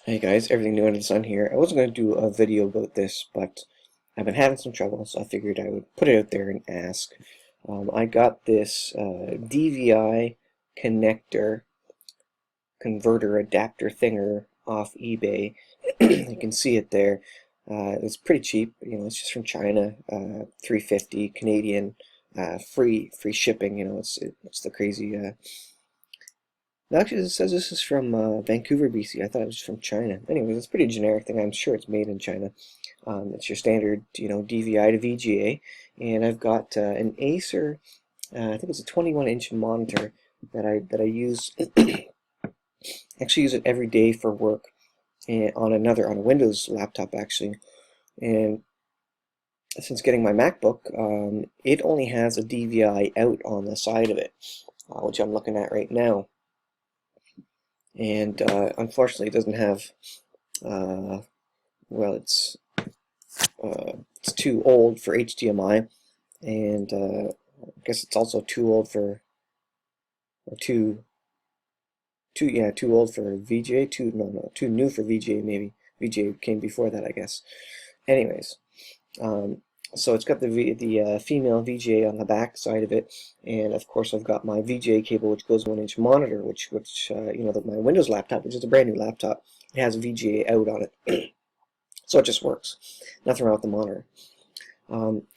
Hey guys, everything new under the sun here. I wasn't going to do a video about this, but I've been having some trouble, so I figured I would put it out there and ask. I got this DVI connector converter adapter thinger off eBay. You can see it there. It's pretty cheap. It's just from China, 350 Canadian, free shipping. It's the crazy. Actually, it says this is from Vancouver, BC. I thought it was from China. Anyways, it's a pretty generic thing. I'm sure it's made in China. It's your standard, DVI to VGA. And I've got an Acer. I think it's a 21-inch monitor that I use. Actually, use it every day for work, and on a Windows laptop actually. And since getting my MacBook, it only has a DVI out on the side of it, which I'm looking at right now. And unfortunately it doesn't have well, it's too old for HDMI, and I guess it's also too old for too old for VGA. Too new for VGA. Maybe VGA came before that, I guess. Anyways, so it's got the female VGA on the back side of it, and of course I've got my VGA cable, which goes 1-inch monitor, which my Windows laptop, which is a brand new laptop, it has VGA out on it, so it just works. Nothing wrong with the monitor.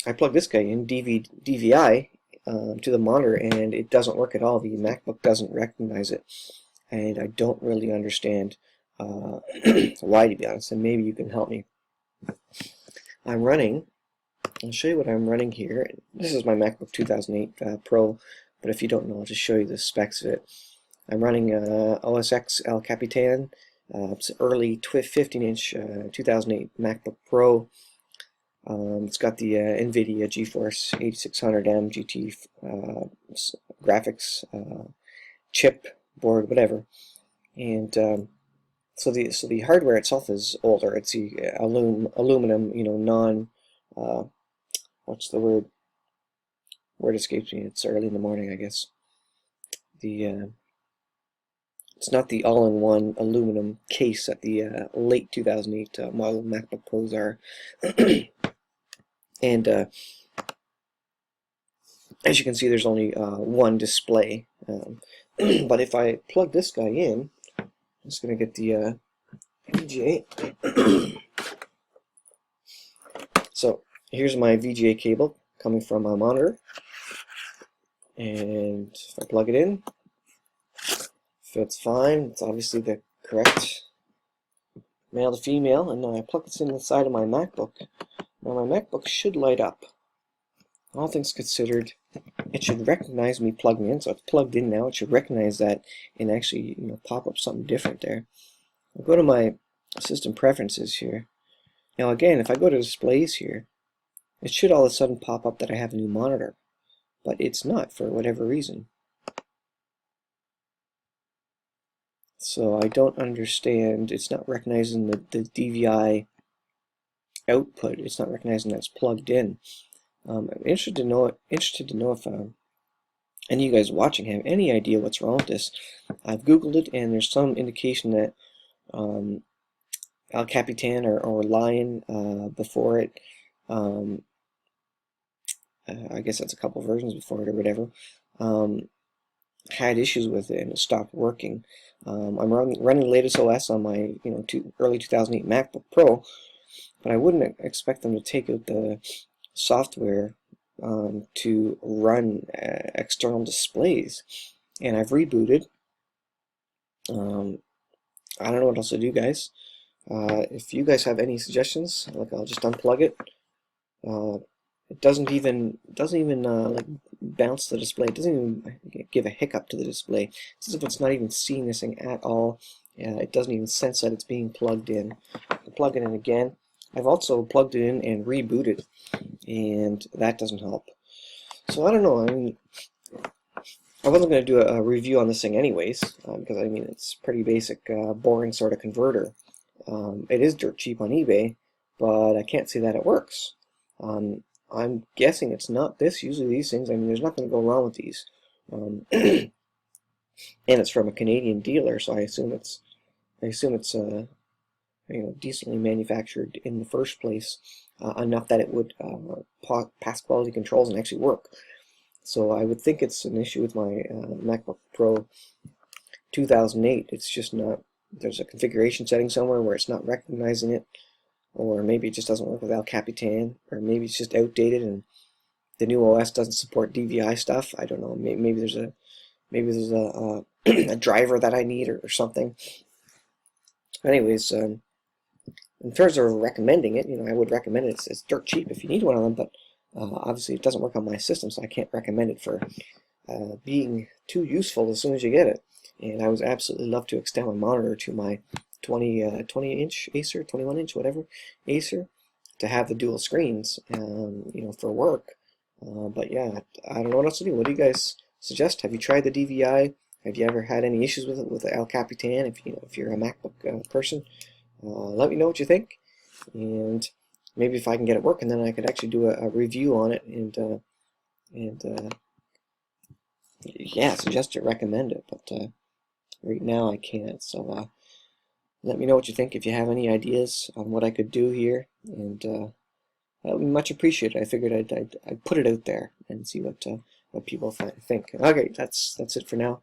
I plug this guy in DVI to the monitor, and it doesn't work at all. The MacBook doesn't recognize it, and I don't really understand why, to be honest. And maybe you can help me. I'll show you what I'm running here. This is my MacBook 2008 Pro, but if you don't know, I'll just show you the specs of it. I'm running OS X El Capitan. It's an early 15-inch 2008 MacBook Pro. It's got the NVIDIA GeForce 8600M GT graphics chip board, whatever. And so the hardware itself is older. It's the aluminum, non what's the word? Word escapes me. It's early in the morning, I guess. It's not the all-in-one aluminum case that the late 2008 model MacBook Pros are. And as you can see, there's only one display. But if I plug this guy in, I'm just going to get the VGA. So here's my VGA cable coming from my monitor, and if I plug it in, fits fine. It's obviously the correct male to female, and then I plug this in the side of my MacBook. Now my MacBook should light up. All things considered, it should recognize me plugging in, so it's plugged in now. It should recognize that and actually pop up something different there. I'll go to my system preferences here. Now again, if I go to displays here, it should all of a sudden pop up that I have a new monitor, but it's not for whatever reason. So I don't understand. It's not recognizing the DVI output. It's not recognizing that it's plugged in. I'm interested to know if any of you guys watching have any idea what's wrong with this. I've Googled it, and there's some indication that El Capitan or Lion before it, I guess that's a couple versions before it or whatever, had issues with it and it stopped working. I'm running the latest OS on my early 2008 MacBook Pro, but I wouldn't expect them to take out the software to run external displays. And I've rebooted. I don't know what else to do, guys. If you guys have any suggestions, like, I'll just unplug it. It doesn't even like bounce the display. It doesn't even give a hiccup to the display. It's as if it's not even seeing this thing at all. It doesn't even sense that it's being plugged in. I plug it in again. I've also plugged it in and rebooted, and that doesn't help. So I don't know. I mean, I wasn't going to do a review on this thing anyways, because I mean it's pretty basic, boring sort of converter. It is dirt cheap on eBay, but I can't see that it works. I'm guessing it's not this. Usually these things, I mean, there's nothing to go wrong with these. And it's from a Canadian dealer, so I assume it's decently manufactured in the first place, enough that it would pass quality controls and actually work. So I would think it's an issue with my MacBook Pro 2008. It's just not, there's a configuration setting somewhere where it's not recognizing it, or maybe it just doesn't work with El Capitan, or maybe it's just outdated and the new OS doesn't support DVI stuff. I don't know. Maybe there's a a driver that I need, or something. Anyways, in terms of recommending it, I would recommend it. It's dirt cheap if you need one of them, but obviously it doesn't work on my system, so I can't recommend it for being too useful as soon as you get it. And I would absolutely love to extend my monitor to my 20-inch Acer, 21-inch, whatever, Acer, to have the dual screens, for work. But yeah, I don't know what else to do. What do you guys suggest? Have you tried the DVI? Have you ever had any issues with it, with the El Capitan? If you're a MacBook person, let me know what you think, and maybe if I can get it working, then I could actually do a review on it, and yeah, suggest it, recommend it. But right now I can't. So let me know what you think if you have any ideas on what I could do here, and that would be much appreciated. I figured I'd put it out there and see what people think. Okay, that's it for now.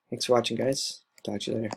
Thanks for watching, guys. Talk to you later.